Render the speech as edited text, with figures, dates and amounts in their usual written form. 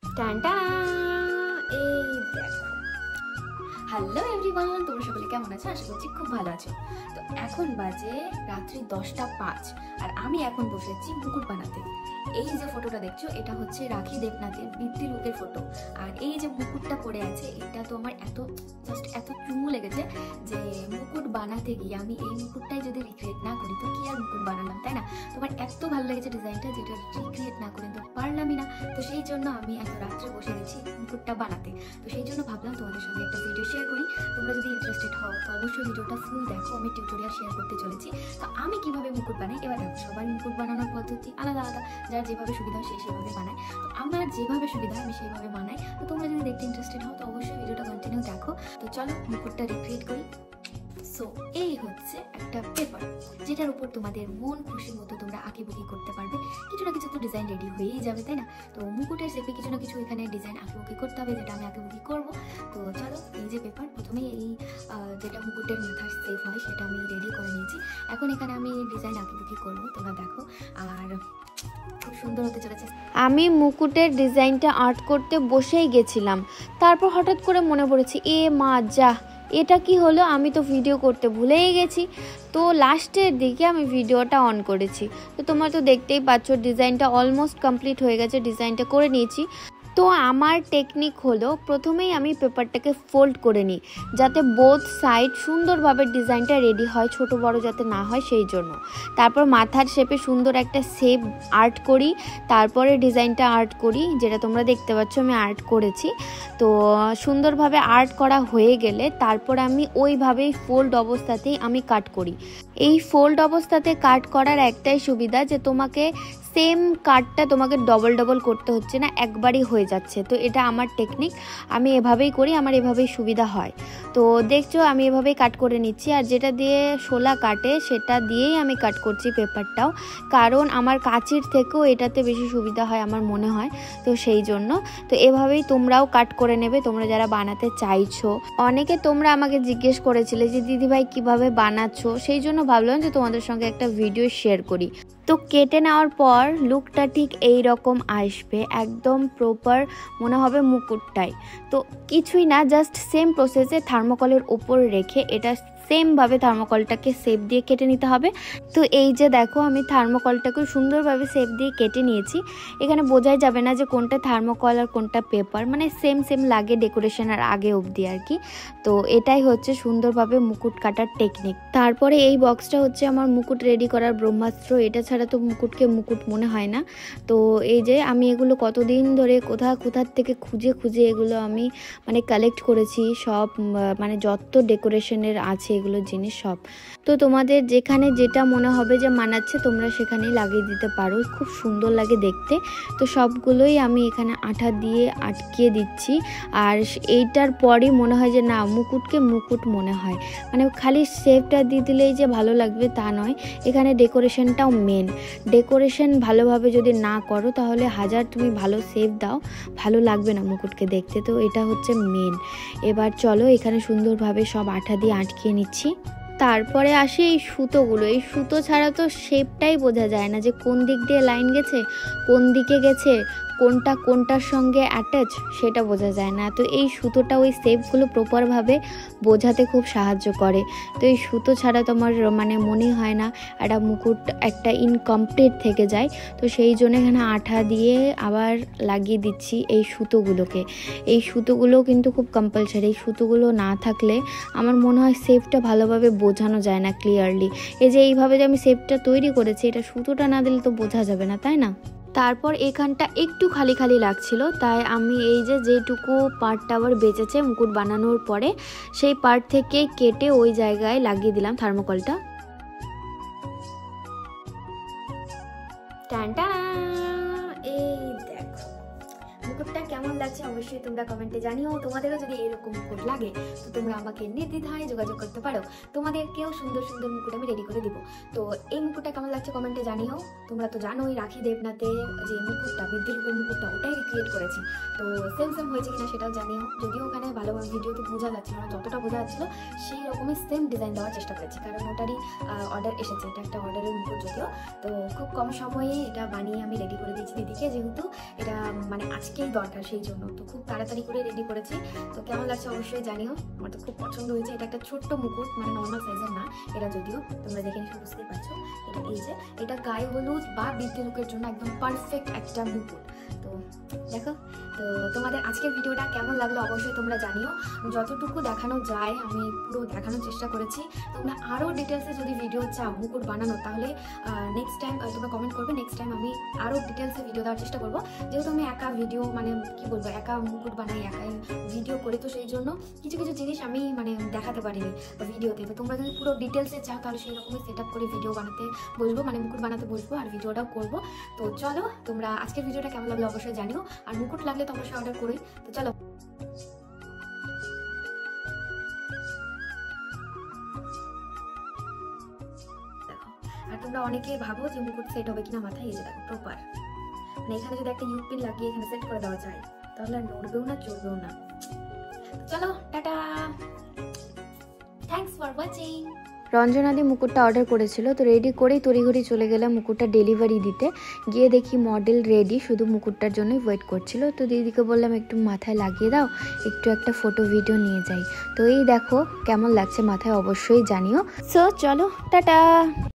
টানটা এই দেখো। হ্যালো এভরিওয়ান, তোমরা সকলে কেমন আছো? আশা করছি খুব ভালো আছো। তো এখন বাজে রাত্রি 10টা 5 আর আমি এখন বসেছি মুকুট বানাতে। এই যে ফটোটা দেখছো এটা হচ্ছে রাখি দেবনাথের বৃদ্ধি লুকের ফটো। আর এই যে মুকুটটা পড়ে আছে এটা তো আমার এত চুমু লেগেছে যে মুকুট বানাতে গিয়ে আমি এই মুকুটটাই যদি রিক্রিয়েট না করি তো কি আর মুকুট বানালাম, তাই না? তোমার এত ভালো লেগেছে ডিজাইনটা যেটা রিক্রিয়েট না করে তো পারলামই না। তো সেই জন্য আমি এত রাত্রে বসে গেছি মুকুটটা বানাতে। তো সেই জন্য ভাবলাম তোমাদের সঙ্গে একটা ভিডিও শেয়ার করি। তোমরা যদি ইন্টারেস্টেড হও তো অবশ্যই ভিডিওটা ফুল দেখো, আমি টিউটোরিয়াল শেয়ার করতে চলেছি। তো আমি কিভাবে মুকুট বানাই এবার দেখো। সবার মুকুট বানানোর পদ্ধতি আলাদা আলাদা, যার যেভাবে সুবিধা হয় সেভাবে বানায়। তো আমার যেভাবে সুবিধা হয় আমি সেইভাবে বানাই। তো তোমরা যদি দেখতে ইন্টারেস্টেড হও তো অবশ্যই ভিডিওটা কন্টিনিউ দেখো। তো চলো মুকুটটা রিক্রিয়েট করি। সো এই হচ্ছে একটা পেপার যেটার উপর তোমাদের মন খুশি মতো তোমরা আঁকিবুকি করতে পারবে। কিছু না কিছু তো ডিজাইন রেডি হয়েই যাবে, তাই না? তো মুকুটের শেপে কিছু না কিছু এখানে ডিজাইন আঁকিবুকি করতে হবে, যেটা আমি আঁকিবুকি করবো। তো চলো, এই যে পেপার, প্রথমে এই যেটা মুকুটের মাথার শেপ হয় সেটা আমি রেডি করে নিয়েছি। এখন এখানে আমি ডিজাইন আঁকিবুকি করবো, তোমরা দেখো। আর খুব সুন্দর হতে চলেছে। আমি মুকুটের ডিজাইনটা আর্ট করতে বসেই গেছিলাম, তারপর হঠাৎ করে মনে পড়েছে মা যা, এটা কি হলো, আমি তো ভিডিও করতে ভুলেই গেছি। তো লাস্টের দিকে আমি ভিডিওটা অন করেছি। তো তোমরা তো দেখতেই পাচ্ছ ডিজাইনটা অলমোস্ট কমপ্লিট হয়ে গেছে, ডিজাইনটা করে নিয়েছি। তো আমার টেকনিক হলো প্রথমেই আমি পেপারটাকে ফোল্ড করে নিই যাতে বোথ সাইড সুন্দরভাবে ডিজাইনটা রেডি হয়, ছোট বড় যাতে না হয় সেই জন্য। তারপর মাথার শেপে সুন্দর একটা শেপ আর্ট করি, তারপরে ডিজাইনটা আর্ট করি, যেটা তোমরা দেখতে পাচ্ছ আমি আর্ট করেছি। তো সুন্দরভাবে আর্ট করা হয়ে গেলে তারপর আমি ওইভাবেই ফোল্ড অবস্থাতেই আমি কাট করি। এই ফোল্ড অবস্থাতে কাট করার একটাই সুবিধা যে তোমাকে সেম কাটটা তোমাকে ডবল ডবল করতে হচ্ছে না, একবারই হয়ে যাচ্ছে। তো এটা আমার টেকনিক, আমি এভাবেই করি, আমার এভাবেই সুবিধা হয়। তো দেখছো আমি এভাবেই কাট করে নিচ্ছি। আর যেটা দিয়ে শোলা কাটে সেটা দিয়েই আমি কাট করছি পেপারটাও, কারণ আমার কাঁচির থেকেও এটাতে বেশি সুবিধা হয় আমার মনে হয়। তো সেই জন্য তো এভাবেই তোমরাও কাট করে নেবে তোমরা যারা বানাতে চাইছো। অনেকে তোমরা আমাকে জিজ্ঞেস করেছিলে যে দিদিভাই কিভাবে বানাচ্ছো, সেই জন্য ভাবলাম যে তোমাদের সঙ্গে একটা ভিডিও শেয়ার করি। তো কেটে নেওয়ার পর লুকটা ঠিক এই রকম আসবে, একদম প্রপার মনে হবে মুকুটটাই। তো কিছুই না, জাস্ট সেম প্রসেসে থার্মোকলের ওপর রেখে এটা সেমভাবে থার্মোকলটাকে শেপ দিয়ে কেটে নিতে হবে। তো এই যে দেখো আমি থার্মোকলটাকে সুন্দরভাবে শেপ দিয়ে কেটে নিয়েছি। এখানে বোঝাই যাবে না যে কোনটা থার্মোকল আর কোনটা পেপার, মানে সেম সেম লাগে ডেকোরেশনের আগে অবধি আর কি। তো এটাই হচ্ছে সুন্দরভাবে মুকুট কাটার টেকনিক। তারপরে এই বক্সটা হচ্ছে আমার মুকুট রেডি করার ব্রহ্মাস্ত্র, এটা ছাড়া তো মুকুটকে মুকুট মনে হয় না। তো এই যে আমি এগুলো কতদিন ধরে কোথার থেকে খুঁজে খুঁজে এগুলো আমি মানে কালেক্ট করেছি, সব মানে যত ডেকোরেশনের আছে এগুলো জিনিস সব। তো তোমাদের যেখানে যেটা মনে হবে যে মানাচ্ছে তোমরা সেখানেই লাগিয়ে দিতে পারো, খুব সুন্দর লাগে দেখতে। তো সবগুলোই আমি এখানে আঠা দিয়ে আটকিয়ে দিচ্ছি। আর এইটার পরই মনে হয় যে না মুকুটকে মুকুট মনে হয়, মানে খালি শেপটা দিয়ে দিলেই যে ভালো লাগবে তা নয়, এখানে ডেকোরেশনটাও মেন। ডেকোরেশন ভালোভাবে যদি না করো তাহলে হাজার তুমি ভালো শেপ দাও ভালো লাগবে না মুকুটকে দেখতে। তো এটা হচ্ছে মেন। এবার চলো এখানে সুন্দরভাবে সব আঠা দিয়ে আটকিয়ে নিচ্ছি। তারপরে আসে এই সুতোগুলো। এই সুতো ছাড়া তো শেপটাই বোঝা যায় না যে কোন দিক দিয়ে লাইন গেছে, কোন দিকে গেছে, কোনটা কোনটার সঙ্গে অ্যাটাচ সেটা বোঝা যায় না। তো এই সুতোটা ওই শেপগুলো প্রপারভাবে বোঝাতে খুব সাহায্য করে। তো এই সুতো ছাড়া তোমার মানে মনেই হয় না একটা মুকুট একটা ইনকমপ্লিট থেকে যায়। তো সেই জন্য এখানে আঠা দিয়ে আবার লাগিয়ে দিচ্ছি এই সুতোগুলোকে। এই সুতোগুলো কিন্তু খুব কম্পালসারি, এই সুতোগুলো না থাকলে আমার মনে হয় শেপটা ভালোভাবে বোঝানো যায় না ক্লিয়ারলি। এই যে এইভাবে যে আমি শেপটা তৈরি করেছি এটা সুতোটা না দিলে তো বোঝা যাবে না, তাই না? তারপর এখানটা একটু খালি খালি লাগছিল, তাই আমি এই যে যেটুকু পার্টটা আবার বেঁচেছে মুকুট বানানোর পরে সেই পার্ট থেকে কেটে ওই জায়গায় লাগিয়ে দিলাম থার্মোকলটা। টানটা এই দেখো মুকুটটা কেমন লাগছে অবশ্যই তোমরা কমেন্টে জানিও। তোমাদেরও যদি এরকম মুকুট লাগে তো তোমরা আমাকে নির্দ্বিধায় যোগাযোগ করতে পারো, তোমাদেরকেও সুন্দর সুন্দর মুকুট আমি রেডি করে দিব। তো এই মুকুটটা কেমন লাগছে কমেন্টে জানিও। তোমরা তো জানোই রাখি দেবনাথে যে মুকুটটা বৃদ্ধিরূপের মুকুটটা ওটাই রিক্রিয়েট করেছি। তো সেম সেম হয়েছে কিনা সেটাও জানিও। যদিও ওখানে ভালোভাবে ভিডিওতে বোঝা যাচ্ছিল না, যতটা বোঝা যাচ্ছিলো সেই রকমই সেম ডিজাইন দেওয়ার চেষ্টা করেছি, কারণ ওটারই অর্ডার এসেছে। এটা একটা অর্ডারের মুকুট যদিও। তো খুব কম সময়ে এটা বানিয়ে আমি রেডি করে দিয়েছি দিদিকে, যেহেতু এটা মানে আজকেই দরকার, সেই জন্য তো খুব তাড়াতাড়ি করে রেডি করেছি। তো কেমন লাগছে অবশ্যই জানিও, আমার তো খুব পছন্দ হয়েছে। এটা একটা ছোট্ট মুকুট, মানে নর্মাল সাইজের না এটা, যদিও তোমরা দেখে নিশ্চয়ই বুঝতেই পারছো। এটা এই যে এটা গায়ে হলুদ বা বৃদ্ধি লুকের জন্য একদম পারফেক্ট একটা মুকুট। তো দেখো, তো তোমাদের আজকের ভিডিওটা কেমন লাগলো অবশ্যই তোমরা জানিও। যতটুকু দেখানো যায় আমি পুরো দেখানোর চেষ্টা করেছি। তোমরা আরও ডিটেলসে যদি ভিডিও চাও মুকুট বানানো, তাহলে নেক্সট টাইম তোমরা কমেন্ট করবে, নেক্সট টাইম আমি আরও ডিটেলসে ভিডিও দেওয়ার চেষ্টা করবো। যেহেতু আমি একা ভিডিও, মানে কি বলবো, একা মুকুট বানাই, একাই ভিডিও করি, তো সেই জন্য কিছু কিছু জিনিস আমি মানে দেখাতে পারিনি ভিডিওতে। তো তোমরা যদি পুরো ডিটেলসে চাও তাহলে সেই রকমই সেট আপ করে ভিডিও বানাতে বসবো, মানে মুকুট বানাতে বসবো আর ভিডিওটাও করবো। তো চলো, তোমরা আজকের ভিডিওটা কেমন লাগলো অবশ্যই জানিও, আর মুকুট লাগলে তো অবশ্যই অর্ডার করি। তো চলো, আর তোমরা অনেকে ভাবো যে মুকুট সেট হবে কিনা মাথায়, এই যে দেখো প্রপার, মানে এখানে যদি একটা ইউপিন লাগিয়ে এখানে সেট করে দেওয়া যায় তাহলে আর নড়বেও না, চড়বেও না। চলো, টাটা, থ্যাঙ্কস ফর ওয়াচিং। রঞ্জনাদি মুকুটটা অর্ডার করেছিল, তো রেডি করেই তড়িঘড়ি চলে গেলাম মুকুটটা ডেলিভারি দিতে। গিয়ে দেখি মডেল রেডি, শুধু মুকুটটার জন্যই ওয়েট করছিল। তো দিদিকে বললাম একটু মাথায় লাগিয়ে দাও, একটু একটা ফটো ভিডিও নিয়ে যাই। তো এই দেখো কেমন লাগছে মাথায় অবশ্যই জানিও। সো চলো, টাটা।